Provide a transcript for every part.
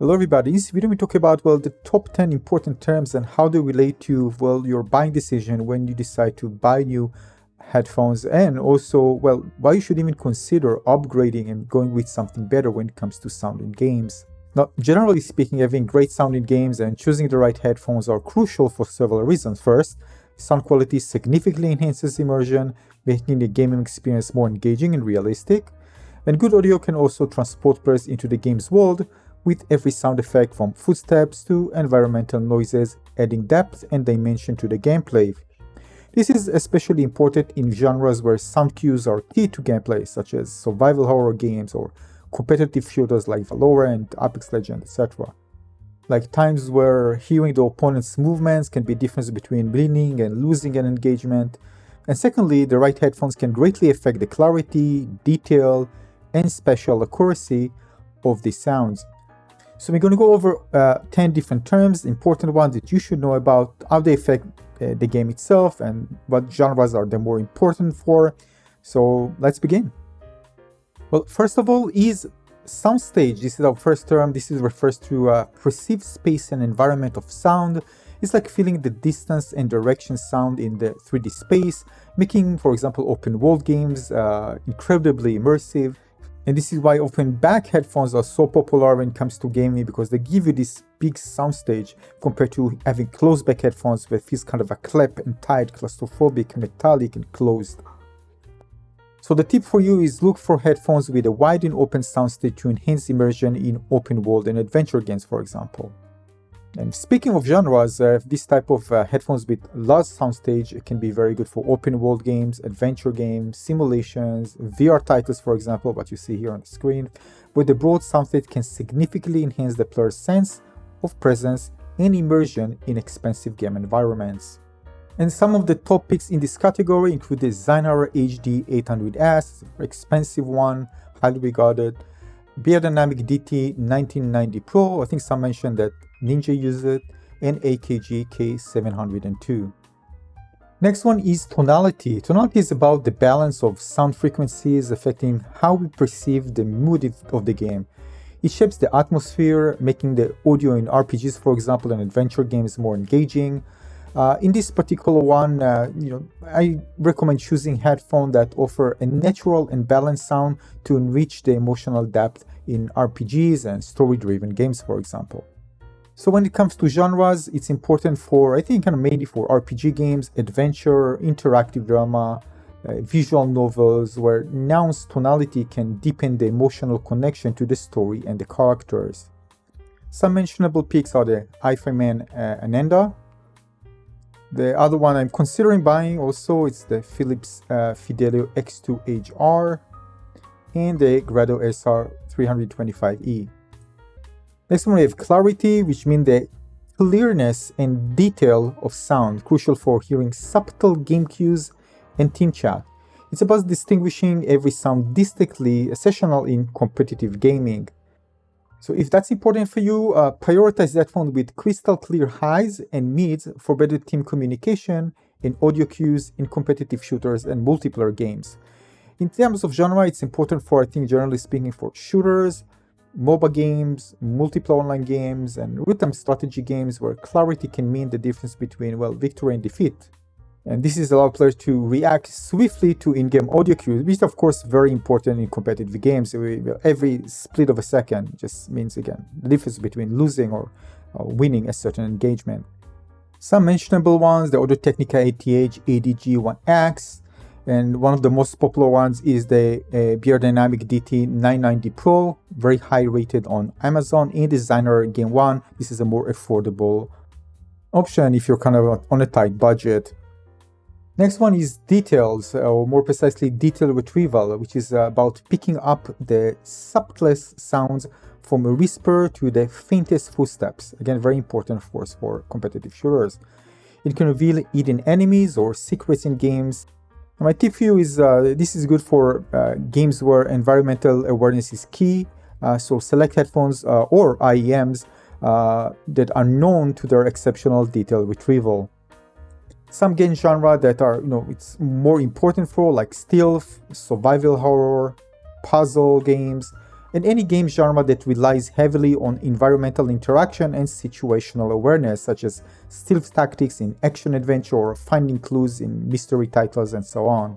Hello everybody, in this video we talk about, the top 10 important terms and how they relate to, your buying decision when you decide to buy new headphones, and also, why you should even consider upgrading and going with something better when it comes to sound in games. Now, generally speaking, having great sound in games and choosing the right headphones are crucial for several reasons. First, sound quality significantly enhances immersion, making the gaming experience more engaging and realistic. And good audio can also transport players into the game's world, with every sound effect from footsteps to environmental noises adding depth and dimension to the gameplay. This is especially important in genres where sound cues are key to gameplay, such as survival horror games or competitive shooters like Valorant, Apex Legends, etc. Like times where hearing the opponent's movements can be the difference between winning and losing an engagement. And secondly, the right headphones can greatly affect the clarity, detail, and spatial accuracy of these sounds. So we're going to go over 10 different terms, important ones that you should know about, how they affect the game itself, and what genres are they more important for. So let's begin. Well, first of all is Soundstage. This is our first term. This refers to perceived space and environment of sound. It's like feeling the distance and direction sound in the 3D space, making, for example, open world games incredibly immersive. And this is why open back headphones are so popular when it comes to gaming, because they give you this big soundstage compared to having closed back headphones where it feels kind of a clamped and tight, claustrophobic, metallic, and closed. So the tip for you is look for headphones with a wide and open soundstage to enhance immersion in open world and adventure games, for example. And speaking of genres, this type of headphones with large soundstage can be very good for open world games, adventure games, simulations, VR titles, for example, what you see here on the screen, where the broad soundstage can significantly enhance the player's sense of presence and immersion in expansive game environments. And some of the top picks in this category include the Zyner HD 800S, an expensive one, highly regarded, Beyerdynamic DT 1990 Pro, I think some mentioned that Ninja uses it, and AKG K702. Next one is Tonality. Tonality is about the balance of sound frequencies affecting how we perceive the mood of the game. It shapes the atmosphere, making the audio in RPGs, for example, and adventure games more engaging. In this particular one, I recommend choosing headphones that offer a natural and balanced sound to enrich the emotional depth in RPGs and story-driven games, for example. So when it comes to genres, it's important for, I think, mainly for RPG games, adventure, interactive drama, visual novels, where nuanced tonality can deepen the emotional connection to the story and the characters. Some mentionable picks are the Hi-Fi Man Ananda. The other one I'm considering buying also is the Philips Fidelio X2HR and the Grado SR 325E. Next one we have Clarity, which means the clearness and detail of sound, crucial for hearing subtle game cues and team chat. It's about distinguishing every sound distinctly, essential in competitive gaming. So if that's important for you, prioritize that phone with crystal clear highs and mids for better team communication and audio cues in competitive shooters and multiplayer games. In terms of genre, it's important for, I think, generally speaking, for shooters, MOBA games, multiplayer online games, and real-time strategy games where clarity can mean the difference between, victory and defeat. And this is allow players to react swiftly to in-game audio cues, which is of course very important in competitive games. Every split of a second just means, again, the difference between losing or winning a certain engagement. Some mentionable ones, the Audio-Technica ATH ADG1X, and one of the most popular ones is the Beyerdynamic DT 990 Pro, very high rated on Amazon, and the Zyner Game 1. This is a more affordable option if you're kind of on a tight budget. Next one is details, or more precisely detail retrieval, which is about picking up the subtlest sounds from a whisper to the faintest footsteps. Again, very important, of course, for competitive shooters. It can reveal hidden enemies or secrets in games. My tip for you is this is good for games where environmental awareness is key. So select headphones or IEMs that are known to their exceptional detail retrieval. Some game genre that are, it's more important for, like stealth, survival horror, puzzle games, and any game genre that relies heavily on environmental interaction and situational awareness, such as stealth tactics in action-adventure or finding clues in mystery titles and so on.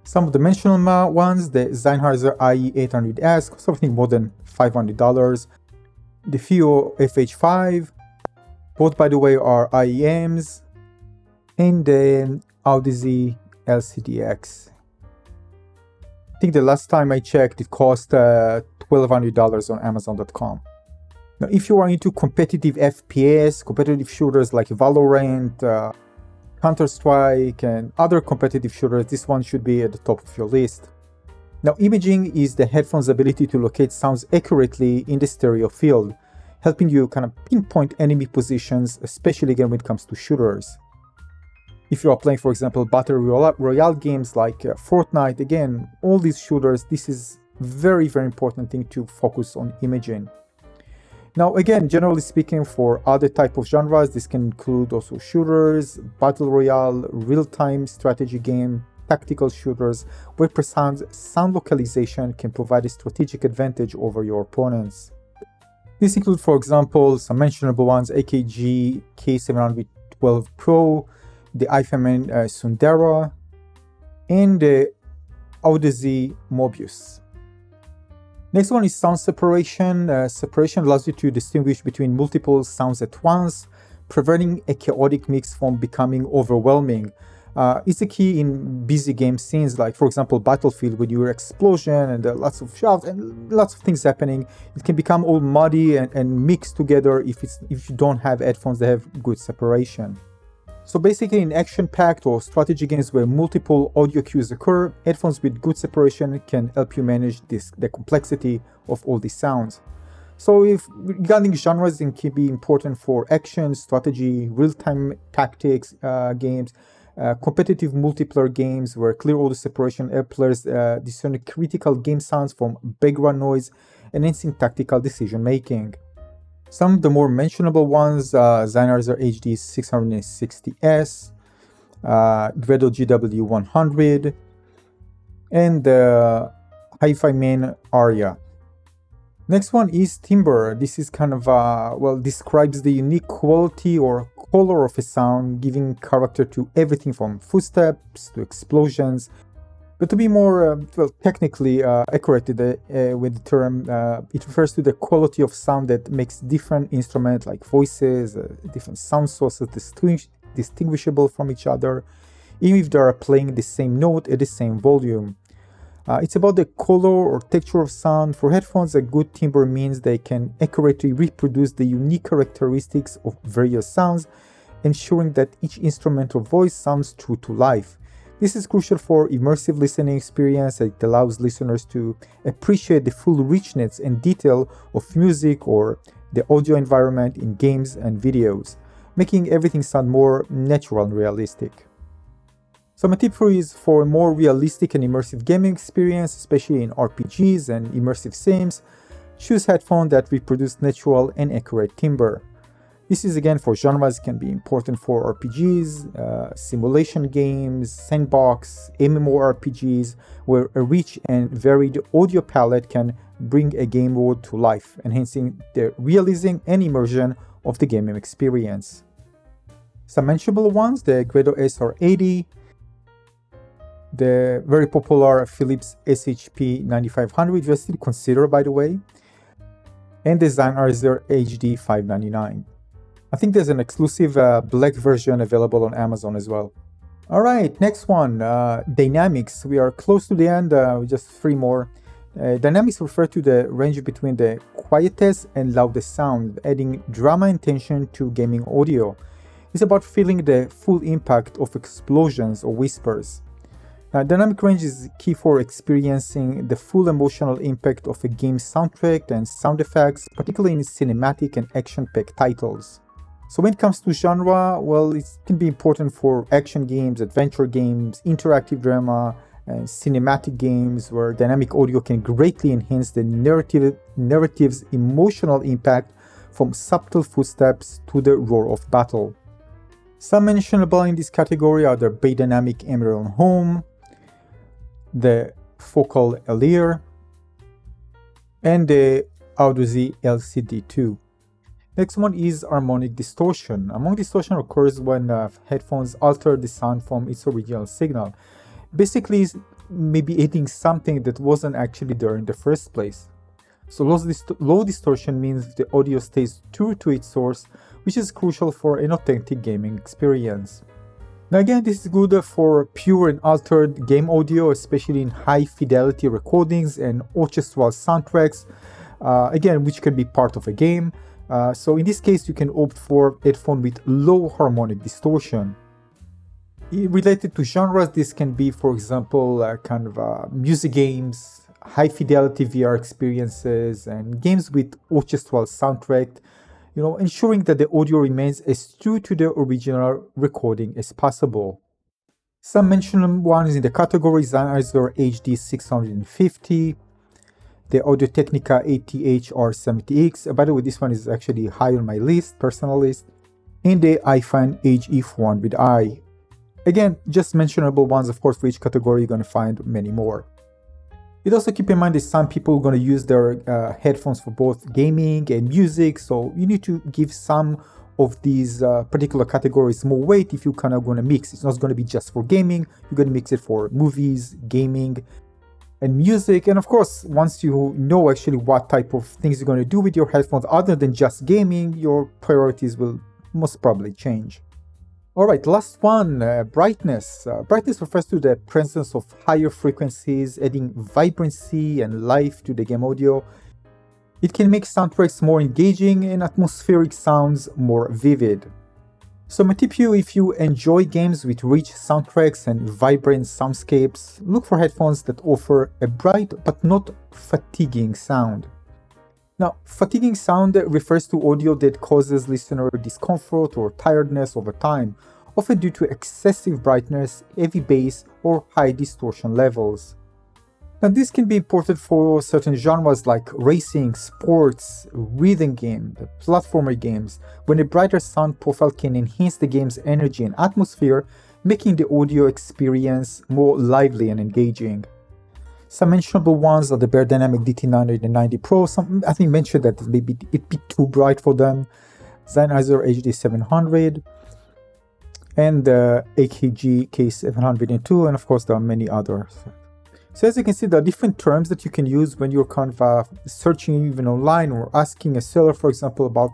Some of the mentioned ones, the Sennheiser IE800S costs something more than $500, the FIO FH5, both by the way are IEMs, and the Audiophile LCDX. I think the last time I checked it cost $1,200 on Amazon.com. Now, if you are into competitive FPS, competitive shooters like Valorant, Counter-Strike, and other competitive shooters, this one should be at the top of your list. Now, imaging is the headphone's ability to locate sounds accurately in the stereo field, helping you kind of pinpoint enemy positions, especially again when it comes to shooters. If you are playing, for example, Battle Royale games like Fortnite, again, all these shooters, this is very, very important thing to focus on imaging. Now, again, generally speaking, for other type of genres, this can include also shooters, Battle Royale, real-time strategy game, tactical shooters, where sound localization can provide a strategic advantage over your opponents. This includes, for example, some mentionable ones, AKG K712 Pro, the iFiMan Sundara, and the Audiophile Mobius. Next one is sound separation. Separation allows you to distinguish between multiple sounds at once, preventing a chaotic mix from becoming overwhelming. It's a key in busy game scenes, like for example Battlefield, with your explosion and lots of shouts and lots of things happening. It can become all muddy and mixed together if you don't have headphones that have good separation. So basically, in action-packed or strategy games where multiple audio cues occur, headphones with good separation can help you manage the complexity of all these sounds. So regarding genres, it can be important for action, strategy, real-time tactics games, competitive multiplayer games where clear audio separation helps players discern critical game sounds from background noise, enhancing tactical decision-making. Some of the more mentionable ones, Sennheiser HD660S, Gredo GW100, and the high-fidelity Aria. Next one is Timbre. This is kind of, describes the unique quality or color of a sound, giving character to everything from footsteps to explosions. But to be more technically accurate with the term, it refers to the quality of sound that makes different instruments like voices, different sound sources distinguishable from each other, even if they are playing the same note at the same volume. It's about the color or texture of sound. For headphones, a good timbre means they can accurately reproduce the unique characteristics of various sounds, ensuring that each instrument or voice sounds true to life. This is crucial for immersive listening experience. It allows listeners to appreciate the full richness and detail of music or the audio environment in games and videos, making everything sound more natural and realistic. So my tip for you is for a more realistic and immersive gaming experience, especially in RPGs and immersive sims, choose headphones that reproduce natural and accurate timbre. This is again for genres, can be important for RPGs, simulation games, sandbox, MMORPGs, where a rich and varied audio palette can bring a game world to life, enhancing the realism and immersion of the gaming experience. Some mentionable ones, the Gredo SR80, the very popular Philips SHP 9500, just still consider by the way, and the Sennheiser HD 599. I think there's an exclusive black version available on Amazon as well. Alright, next one, dynamics. We are close to the end, just 3 more. Dynamics refer to the range between the quietest and loudest sound, adding drama and tension to gaming audio. It's about feeling the full impact of explosions or whispers. Dynamic range is key for experiencing the full emotional impact of a game's soundtrack and sound effects, particularly in cinematic and action-packed titles. So when it comes to genre, well, it can be important for action games, adventure games, interactive drama, and cinematic games where dynamic audio can greatly enhance the narrative's emotional impact from subtle footsteps to the roar of battle. Some mentionable in this category are the Bay Dynamic Emerald Home, the Focal Elir, and the Audiophile LCD2. Next one is harmonic distortion. Harmonic distortion occurs when headphones alter the sound from its original signal. Basically, maybe adding something that wasn't actually there in the first place. So low distortion means the audio stays true to its source, which is crucial for an authentic gaming experience. Now again, this is good for pure and altered game audio, especially in high fidelity recordings and orchestral soundtracks, again, which can be part of a game. So in this case, you can opt for headphone with low harmonic distortion. Related to genres, this can be, for example, music games, high fidelity VR experiences, and games with orchestral soundtrack, ensuring that the audio remains as true to the original recording as possible. Some mentioned ones in the category: Sennheiser HD 650, the Audio-Technica AT-HR70X. By the way, this one is actually high on my list, personal list, and the iPhone HE1 with I. Again, just mentionable ones, of course. For each category, you're going to find many more. You'd also keep in mind that some people are going to use their headphones for both gaming and music, so you need to give some of these particular categories more weight if you're kind of going to mix. It's not going to be just for gaming, you're going to mix it for movies, gaming, and music. And of course, once you know actually what type of things you're going to do with your headphones other than just gaming, your priorities will most probably change. Alright, last one, brightness. Brightness refers to the presence of higher frequencies, adding vibrancy and life to the game audio. It can make soundtracks more engaging and atmospheric sounds more vivid. So my tip here, if you enjoy games with rich soundtracks and vibrant soundscapes, look for headphones that offer a bright but not fatiguing sound. Now, fatiguing sound refers to audio that causes listener discomfort or tiredness over time, often due to excessive brightness, heavy bass, or high distortion levels. Now, this can be important for certain genres like racing, sports, rhythm games, platformer games, when a brighter sound profile can enhance the game's energy and atmosphere, making the audio experience more lively and engaging. Some mentionable ones are the Beyerdynamic DT900 and 90 Pro. Some, I think, mentioned that maybe it'd be too bright for them. Sennheiser HD 700 and the AKG K702, and of course there are many others. So as you can see, there are different terms that you can use when you're kind of searching even online or asking a seller, for example, about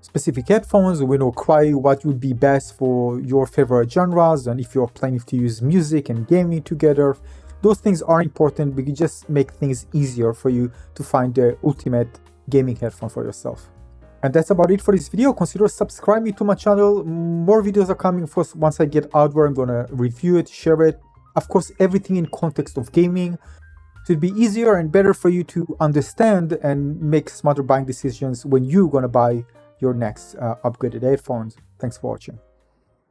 specific headphones, or inquire what would be best for your favorite genres, and if you're planning to use music and gaming together. Those things are important, but you just make things easier for you to find the ultimate gaming headphone for yourself. And that's about it for this video. Consider subscribing to my channel. More videos are coming. First, once I get out where I'm gonna review it, share it. Of course, everything in context of gaming. So it'd be easier and better for you to understand and make smarter buying decisions when you're gonna buy your next upgraded headphones. Thanks for watching.